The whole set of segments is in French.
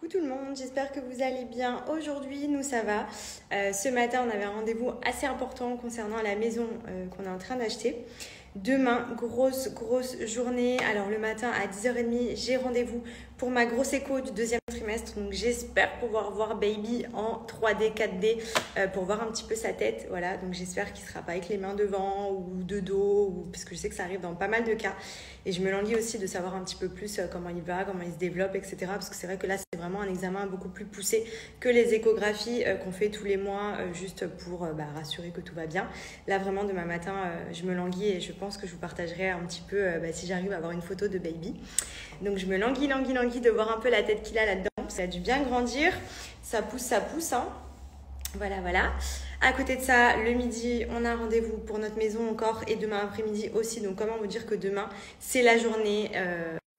Coucou tout le monde, j'espère que vous allez bien. Aujourd'hui, nous ça va. Ce matin, on avait un rendez-vous assez important concernant la maison qu'on est en train d'acheter. Demain, grosse journée. Alors le matin à 10h30, j'ai rendez-vous pour ma grosse écho du deuxième trimestre. Donc j'espère pouvoir voir Baby en 3D, 4D pour voir un petit peu sa tête. Voilà, donc j'espère qu'il ne sera pas avec les mains devant ou de dos, parce que je sais que ça arrive dans pas mal de cas. Et je me languis aussi de savoir un petit peu plus comment il va, comment il se développe, etc. Parce que c'est vrai que là, c'est vraiment un examen beaucoup plus poussé que les échographies qu'on fait tous les mois juste pour rassurer que tout va bien. Là, vraiment, demain matin, je me languis et je pense que je vous partagerai un petit peu si j'arrive à avoir une photo de Baby. Donc, je me languis de voir un peu la tête qu'il a là-dedans. Ça a dû bien grandir. Ça pousse, hein. Voilà. À côté de ça, le midi, on a un rendez-vous pour notre maison encore et demain après-midi aussi. Donc, comment vous dire que demain, c'est la journée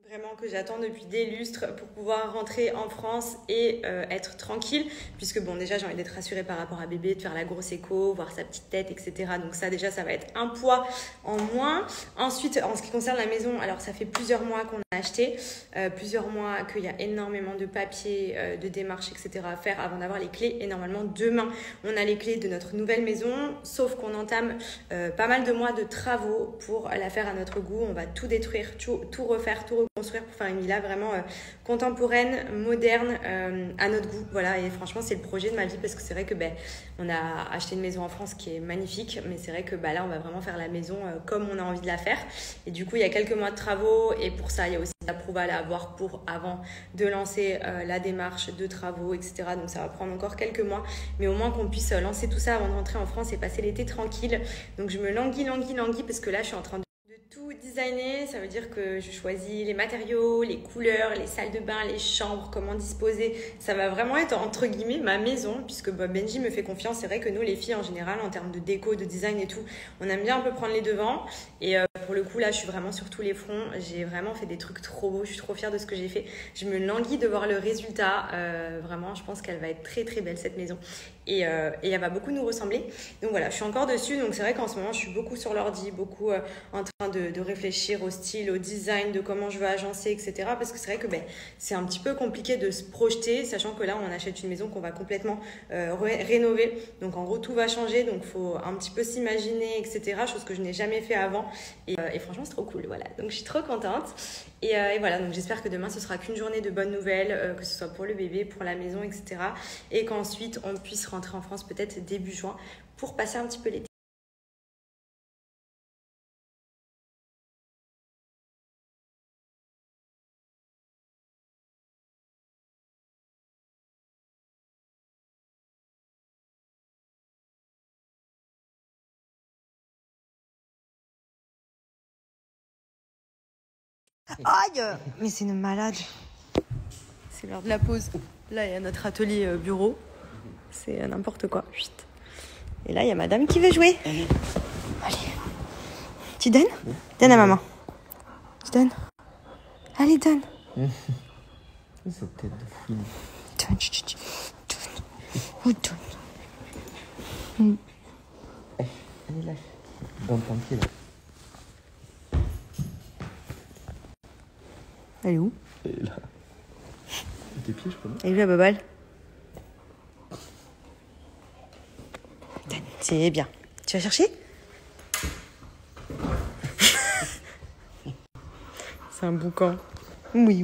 vraiment que j'attends depuis des lustres pour pouvoir rentrer en France et être tranquille. Puisque bon, déjà, j'ai envie d'être rassurée par rapport à bébé, de faire la grosse écho, voir sa petite tête, etc. Donc ça, déjà, ça va être un poids en moins. Ensuite, en ce qui concerne la maison, alors ça fait plusieurs mois qu'on a acheté, plusieurs mois qu'il y a énormément de papiers, de démarches, etc. à faire avant d'avoir les clés. Et normalement, demain, on a les clés de notre nouvelle maison, sauf qu'on entame pas mal de mois de travaux pour la faire à notre goût. On va tout détruire, tout refaire, tout reconstruire pour faire une villa vraiment contemporaine, moderne, à notre goût. Voilà, et franchement, c'est le projet de ma vie parce que c'est vrai que on a acheté une maison en France qui est magnifique, mais c'est vrai que là, on va vraiment faire la maison comme on a envie de la faire. Et du coup, il y a quelques mois de travaux et pour ça, il y a aussi l'approval à avoir pour avant de lancer la démarche de travaux, etc. Donc, ça va prendre encore quelques mois, mais au moins qu'on puisse lancer tout ça avant de rentrer en France et passer l'été tranquille. Donc, je me languis parce que là, je suis en train de tout designer. Ça veut dire que je choisis les matériaux, les couleurs, les salles de bain, les chambres, comment disposer. Ça va vraiment être entre guillemets ma maison puisque Benji me fait confiance. C'est vrai que nous les filles en général en termes de déco, de design et tout, on aime bien un peu prendre les devants. Et pour le coup là je suis vraiment sur tous les fronts. J'ai vraiment fait des trucs trop beaux. Je suis trop fière de ce que j'ai fait. Je me languis de voir le résultat. Vraiment je pense qu'elle va être très belle cette maison. Et elle va beaucoup nous ressembler. Donc voilà, je suis encore dessus. Donc c'est vrai qu'en ce moment je suis beaucoup sur l'ordi, beaucoup en train de réfléchir au style, au design, de comment je veux agencer, etc. Parce que c'est vrai que c'est un petit peu compliqué de se projeter, sachant que là, on achète une maison qu'on va complètement rénover. Donc, en gros, tout va changer. Donc, il faut un petit peu s'imaginer, etc. Chose que je n'ai jamais fait avant. Et franchement, c'est trop cool. Voilà. Donc, je suis trop contente. Et voilà. Donc, j'espère que demain, ce sera qu'une journée de bonnes nouvelles, que ce soit pour le bébé, pour la maison, etc. Et qu'ensuite, on puisse rentrer en France peut-être début juin pour passer un petit peu l'été. Aïe, mais c'est une malade. C'est l'heure de la pause. Là, il y a notre atelier bureau. C'est n'importe quoi. Chut. Et là, il y a madame qui veut jouer. Allez. Tu donnes ? Donne à maman. Tu donnes ? Allez, donne. Cette tête de fouine. Donne. Donne. Allez, lâche. Dans ton pied, là. Elle est où ? Elle est là. Tes pieds, je crois. Elle est où la bobale ? C'est bien. Tu vas chercher ? C'est un boucan. Oui.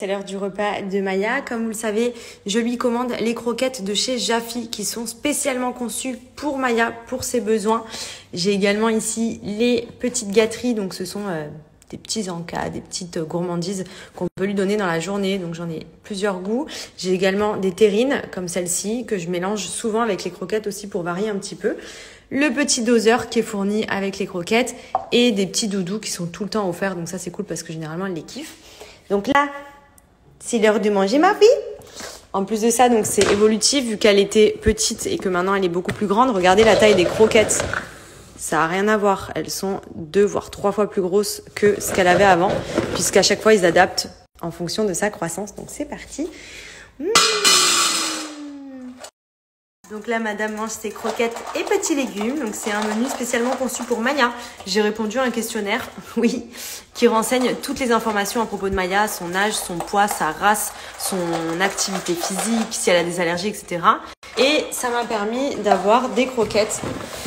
C'est l'heure du repas de Maya. Comme vous le savez, je lui commande les croquettes de chez Jaffy qui sont spécialement conçues pour Maya, pour ses besoins. J'ai également ici les petites gâteries. Donc ce sont des petits encas, des petites gourmandises qu'on peut lui donner dans la journée. Donc j'en ai plusieurs goûts. J'ai également des terrines comme celle-ci que je mélange souvent avec les croquettes aussi pour varier un petit peu. Le petit doseur qui est fourni avec les croquettes et des petits doudous qui sont tout le temps offerts. Donc ça c'est cool parce que généralement elle les kiffe. Donc là, c'est l'heure de manger ma fille. En plus de ça, donc c'est évolutif vu qu'elle était petite et que maintenant elle est beaucoup plus grande. Regardez la taille des croquettes. Ça n'a rien à voir. Elles sont 2 voire 3 fois plus grosses que ce qu'elle avait avant, puisqu'à chaque fois, ils adaptent en fonction de sa croissance. Donc, c'est parti. Donc là, madame mange ses croquettes et petits légumes. Donc c'est un menu spécialement conçu pour Maya. J'ai répondu à un questionnaire, oui, qui renseigne toutes les informations à propos de Maya, son âge, son poids, sa race, son activité physique, si elle a des allergies, etc. Et ça m'a permis d'avoir des croquettes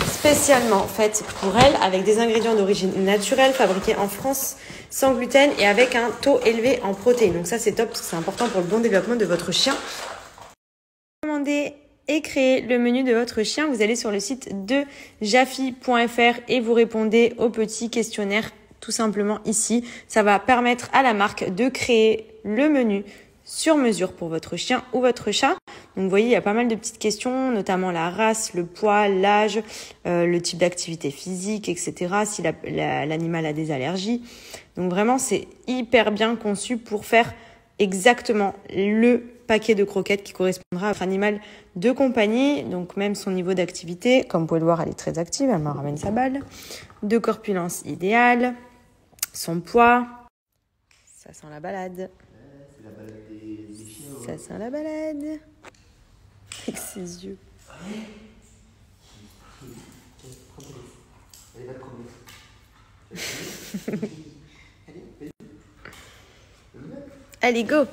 spécialement faites pour elle, avec des ingrédients d'origine naturelle, fabriqués en France, sans gluten et avec un taux élevé en protéines. Donc ça, c'est top parce que c'est important pour le bon développement de votre chien. Commandez et créer le menu de votre chien. Vous allez sur le site de jafi.fr et vous répondez au petit questionnaire tout simplement ici. Ça va permettre à la marque de créer le menu sur mesure pour votre chien ou votre chat. Donc vous voyez, il y a pas mal de petites questions, notamment la race, le poids, l'âge, le type d'activité physique, etc. Si l'animal a des allergies. Donc vraiment, c'est hyper bien conçu pour faire exactement le paquet de croquettes qui correspondra à votre animal de compagnie, donc même son niveau d'activité. Comme vous pouvez le voir, elle est très active, elle me ramène sa balle. De corpulence idéale, son poids. Ça sent la balade. C'est la balade des chiens. Ça sent la balade. Avec ses yeux. Allez, va te promener. Allez, go!